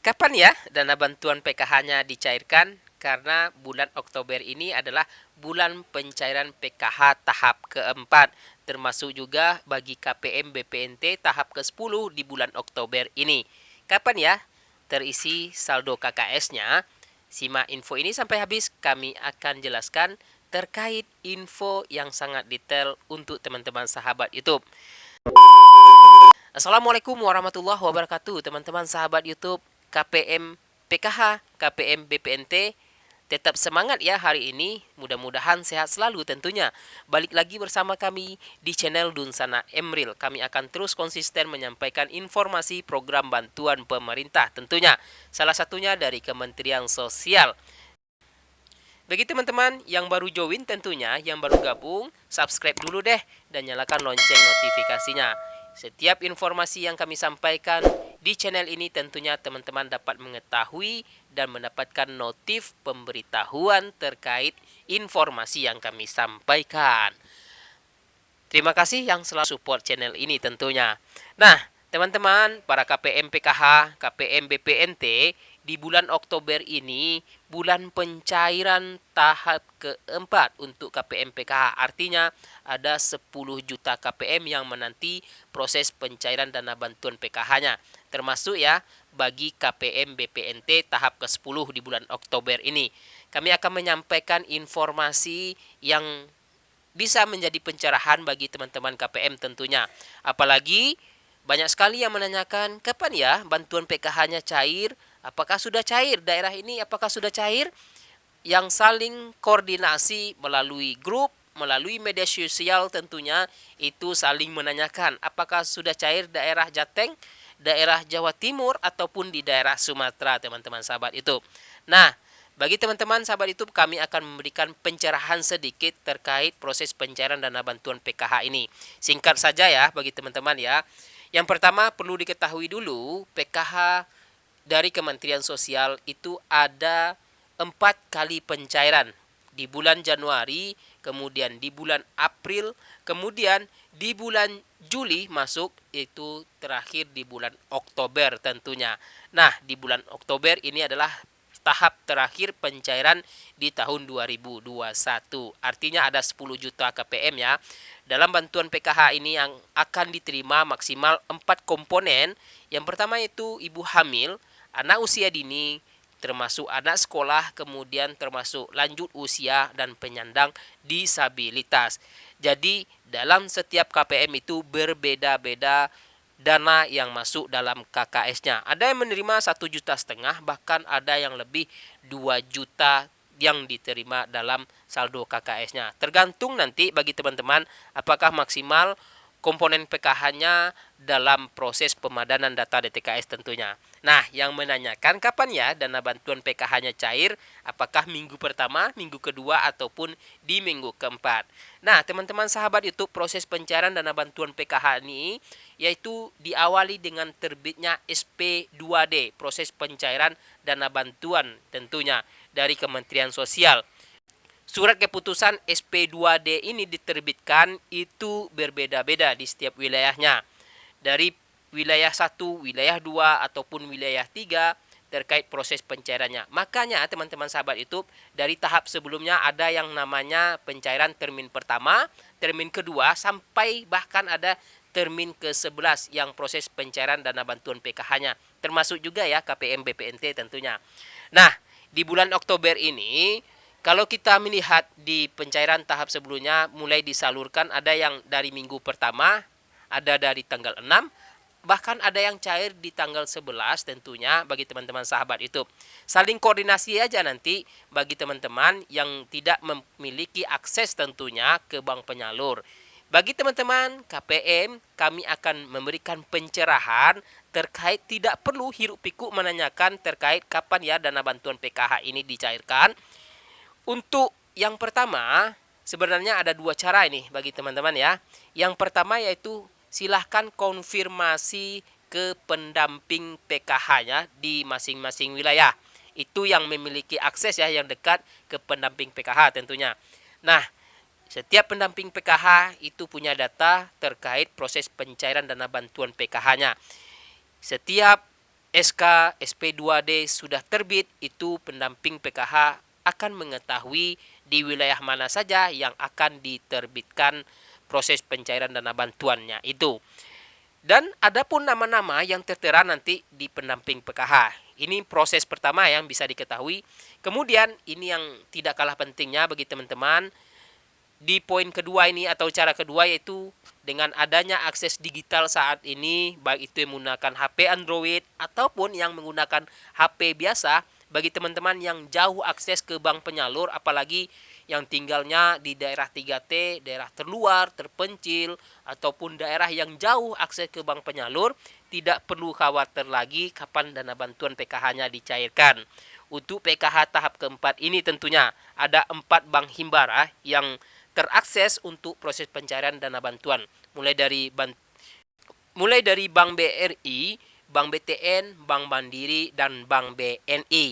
Kapan ya dana bantuan PKH-nya dicairkan? Karena bulan Oktober ini adalah bulan pencairan PKH tahap keempat, termasuk juga bagi KPM BPNT tahap ke-10 di bulan Oktober ini. Kapan ya terisi saldo KKS-nya? Simak info ini sampai habis, kami akan jelaskan terkait info yang sangat detail untuk teman-teman sahabat YouTube. Assalamualaikum warahmatullahi wabarakatuh, teman-teman sahabat YouTube KPM PKH, KPM BPNT. Tetap semangat ya hari ini, mudah-mudahan sehat selalu tentunya. Balik lagi bersama kami di channel Dunsana Emril. Kami akan terus konsisten menyampaikan informasi program bantuan pemerintah tentunya. Salah satunya dari Kementerian Sosial. Bagi teman-teman yang baru join tentunya, yang baru gabung, subscribe dulu deh dan nyalakan lonceng notifikasinya. Setiap informasi yang kami sampaikan di channel ini tentunya teman-teman dapat mengetahui dan mendapatkan notif pemberitahuan terkait informasi yang kami sampaikan. Terima kasih yang selalu support channel ini tentunya. Nah, teman-teman, para KPM PKH, KPM BPNT, di bulan Oktober ini, bulan pencairan tahap keempat untuk KPM PKH. Artinya, ada 10 juta KPM yang menanti proses pencairan dana bantuan PKH-nya. Termasuk ya, bagi KPM BPNT tahap ke-10 di bulan Oktober ini. Kami akan menyampaikan informasi yang bisa menjadi pencerahan bagi teman-teman KPM tentunya. Apalagi banyak sekali yang menanyakan kapan ya bantuan PKH-nya cair, apakah sudah cair daerah ini, apakah sudah cair. Yang saling koordinasi melalui grup, melalui media sosial tentunya itu saling menanyakan apakah sudah cair daerah Jateng, daerah Jawa Timur ataupun di daerah Sumatera teman-teman sahabat itu. Nah, bagi teman-teman sahabat YouTube, kami akan memberikan pencerahan sedikit terkait proses pencairan dana bantuan PKH ini. Singkat saja ya bagi teman-teman ya. Yang pertama perlu diketahui dulu, PKH dari Kementerian Sosial itu ada 4 kali pencairan. Di bulan Januari, kemudian di bulan April, kemudian di bulan Juli masuk, itu terakhir di bulan Oktober tentunya. Nah, di bulan Oktober ini adalah tahap terakhir pencairan di tahun 2021. Artinya ada 10 juta KPM ya. Dalam bantuan PKH ini yang akan diterima maksimal 4 komponen. Yang pertama itu ibu hamil, anak usia dini, termasuk anak sekolah, kemudian termasuk lanjut usia dan penyandang disabilitas. Jadi dalam setiap KPM itu berbeda-beda dana yang masuk dalam KKS-nya. Ada yang menerima 1,5 juta, bahkan ada yang lebih 2 juta yang diterima dalam saldo KKS-nya. Tergantung nanti bagi teman-teman apakah maksimal komponen PKH-nya dalam proses pemadanan data DTKS tentunya. Nah, yang menanyakan kapan ya dana bantuan PKH-nya cair, apakah minggu pertama, minggu kedua, ataupun di minggu keempat. Nah, teman-teman sahabat YouTube, proses pencairan dana bantuan PKH ini yaitu diawali dengan terbitnya SP2D, proses pencairan dana bantuan tentunya dari Kementerian Sosial. Surat keputusan SP2D ini diterbitkan itu berbeda-beda di setiap wilayahnya. Dari wilayah 1, wilayah 2, ataupun wilayah 3 terkait proses pencairannya. Makanya teman-teman sahabat YouTube, dari tahap sebelumnya ada yang namanya pencairan termin pertama, termin kedua, sampai bahkan ada termin ke-11 yang proses pencairan dana bantuan PKH-nya. Termasuk juga ya KPM BPNT tentunya. Nah, di bulan Oktober ini, kalau kita melihat di pencairan tahap sebelumnya mulai disalurkan, ada yang dari minggu pertama, ada dari tanggal 6, bahkan ada yang cair di tanggal 11 tentunya bagi teman-teman sahabat itu. Saling koordinasi aja nanti bagi teman-teman yang tidak memiliki akses tentunya ke bank penyalur. Bagi teman-teman KPM, kami akan memberikan pencerahan terkait, tidak perlu hiruk pikuk menanyakan terkait kapan ya dana bantuan PKH ini dicairkan. Untuk yang pertama, sebenarnya ada 2 cara ini bagi teman-teman ya. Yang pertama yaitu silahkan konfirmasi ke pendamping PKH-nya di masing-masing wilayah. Itu yang memiliki akses ya, yang dekat ke pendamping PKH tentunya. Nah, setiap pendamping PKH itu punya data terkait proses pencairan dana bantuan PKH-nya. Setiap SK SP2D sudah terbit, itu pendamping PKH akan mengetahui di wilayah mana saja yang akan diterbitkan proses pencairan dana bantuannya itu. Dan adapun nama-nama yang tertera nanti di pendamping PKH. Ini proses pertama yang bisa diketahui. Kemudian ini yang tidak kalah pentingnya bagi teman-teman, di poin kedua ini atau cara kedua, yaitu dengan adanya akses digital saat ini, baik itu yang menggunakan HP Android ataupun yang menggunakan HP biasa, bagi teman-teman yang jauh akses ke bank penyalur, apalagi yang tinggalnya di daerah 3T, daerah terluar, terpencil, ataupun daerah yang jauh akses ke bank penyalur, tidak perlu khawatir lagi kapan dana bantuan PKH-nya dicairkan. Untuk PKH tahap keempat ini tentunya ada 4 bank himbara yang terakses untuk proses pencairan dana bantuan, mulai dari Bank BRI, Bank BTN, Bank Mandiri, dan Bank BNI.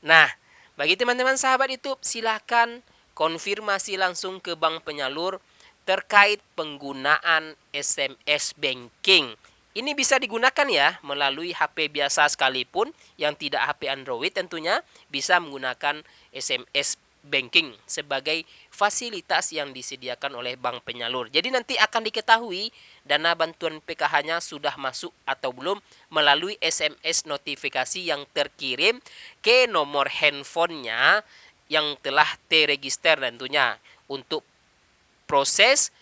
Nah, bagi teman-teman sahabat YouTube, silakan konfirmasi langsung ke bank penyalur terkait penggunaan SMS banking. Ini bisa digunakan ya melalui HP biasa sekalipun, yang tidak HP Android tentunya bisa menggunakan SMS banking sebagai fasilitas yang disediakan oleh bank penyalur. Jadi nanti akan diketahui dana bantuan PKH-nya sudah masuk atau belum melalui SMS notifikasi yang terkirim ke nomor handphonenya yang telah terregister tentunya untuk proses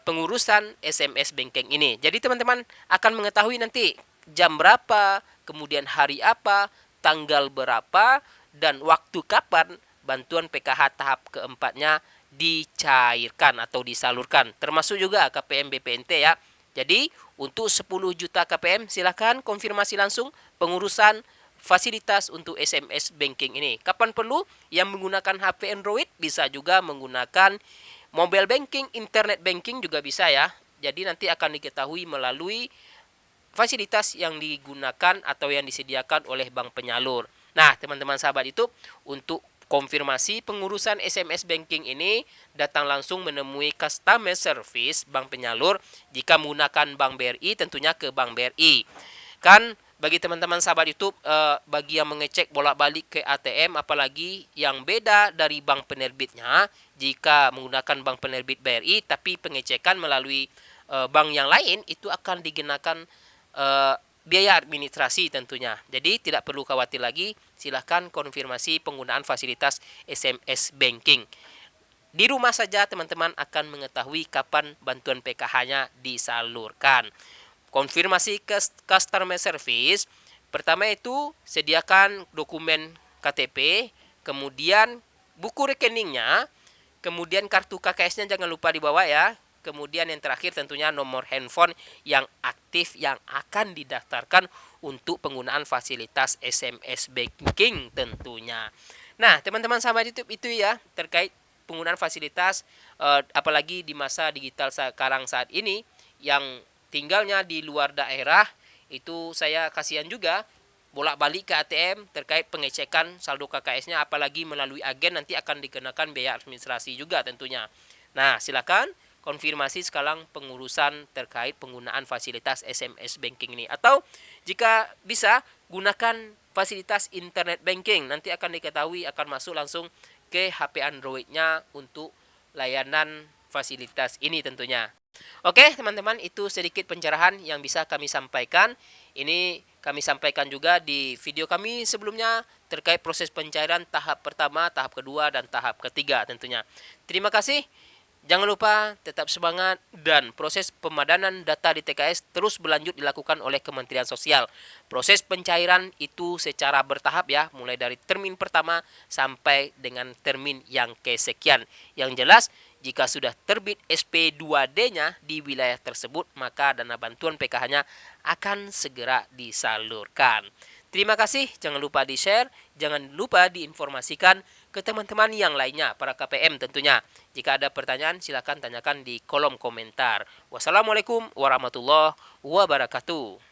pengurusan SMS banking ini. Jadi teman-teman akan mengetahui nanti jam berapa, kemudian hari apa, tanggal berapa, dan waktu kapan bantuan PKH tahap keempatnya dicairkan atau disalurkan, termasuk juga KPM BPNT ya. Jadi untuk 10 juta KPM silakan konfirmasi langsung pengurusan fasilitas untuk SMS banking ini. Kapan perlu, yang menggunakan HP Android bisa juga menggunakan mobile banking, internet banking juga bisa ya. Jadi nanti akan diketahui melalui fasilitas yang digunakan atau yang disediakan oleh bank penyalur. Nah, teman-teman sahabat YouTube, untuk konfirmasi pengurusan SMS banking ini, datang langsung menemui customer service bank penyalur. Jika menggunakan Bank BRI, tentunya ke Bank BRI. Kan bagi teman-teman sahabat YouTube, bagi yang mengecek bolak-balik ke ATM, apalagi yang beda dari bank penerbitnya, jika menggunakan bank penerbit BRI tapi pengecekan melalui bank yang lain, itu akan dikenakan biaya administrasi tentunya. Jadi tidak perlu khawatir lagi, silahkan konfirmasi penggunaan fasilitas SMS banking. Di rumah saja teman-teman akan mengetahui kapan bantuan PKH-nya disalurkan. Konfirmasi ke customer service, pertama itu sediakan dokumen KTP, kemudian buku rekeningnya, kemudian kartu KKS-nya jangan lupa dibawa ya. Kemudian yang terakhir tentunya nomor handphone yang aktif yang akan didaftarkan untuk penggunaan fasilitas SMS banking tentunya. Nah, teman-teman sahabat YouTube, itu ya terkait penggunaan fasilitas, apalagi di masa digital sekarang saat ini, yang tinggalnya di luar daerah, itu saya kasihan juga bolak-balik ke ATM terkait pengecekan saldo KKS-nya, apalagi melalui agen nanti akan dikenakan biaya administrasi juga tentunya. Nah, silakan konfirmasi sekarang pengurusan terkait penggunaan fasilitas SMS banking ini. Atau jika bisa, gunakan fasilitas internet banking. Nanti akan diketahui akan masuk langsung ke HP Android-nya untuk layanan fasilitas ini tentunya. Oke teman-teman, itu sedikit pencerahan yang bisa kami sampaikan. Ini kami sampaikan juga di video kami sebelumnya terkait proses pencairan tahap pertama, tahap kedua, dan tahap ketiga tentunya. Terima kasih. Jangan lupa tetap semangat, dan proses pemadanan data di TKS terus berlanjut dilakukan oleh Kementerian Sosial. Proses pencairan itu secara bertahap ya, mulai dari termin pertama sampai dengan termin yang kesekian. Yang jelas, jika sudah terbit SP2D-nya di wilayah tersebut, maka dana bantuan PKH-nya akan segera disalurkan. Terima kasih, jangan lupa di-share, jangan lupa diinformasikan ke teman-teman yang lainnya, para KPM tentunya. Jika ada pertanyaan, silakan tanyakan di kolom komentar. Wassalamualaikum warahmatullahi wabarakatuh.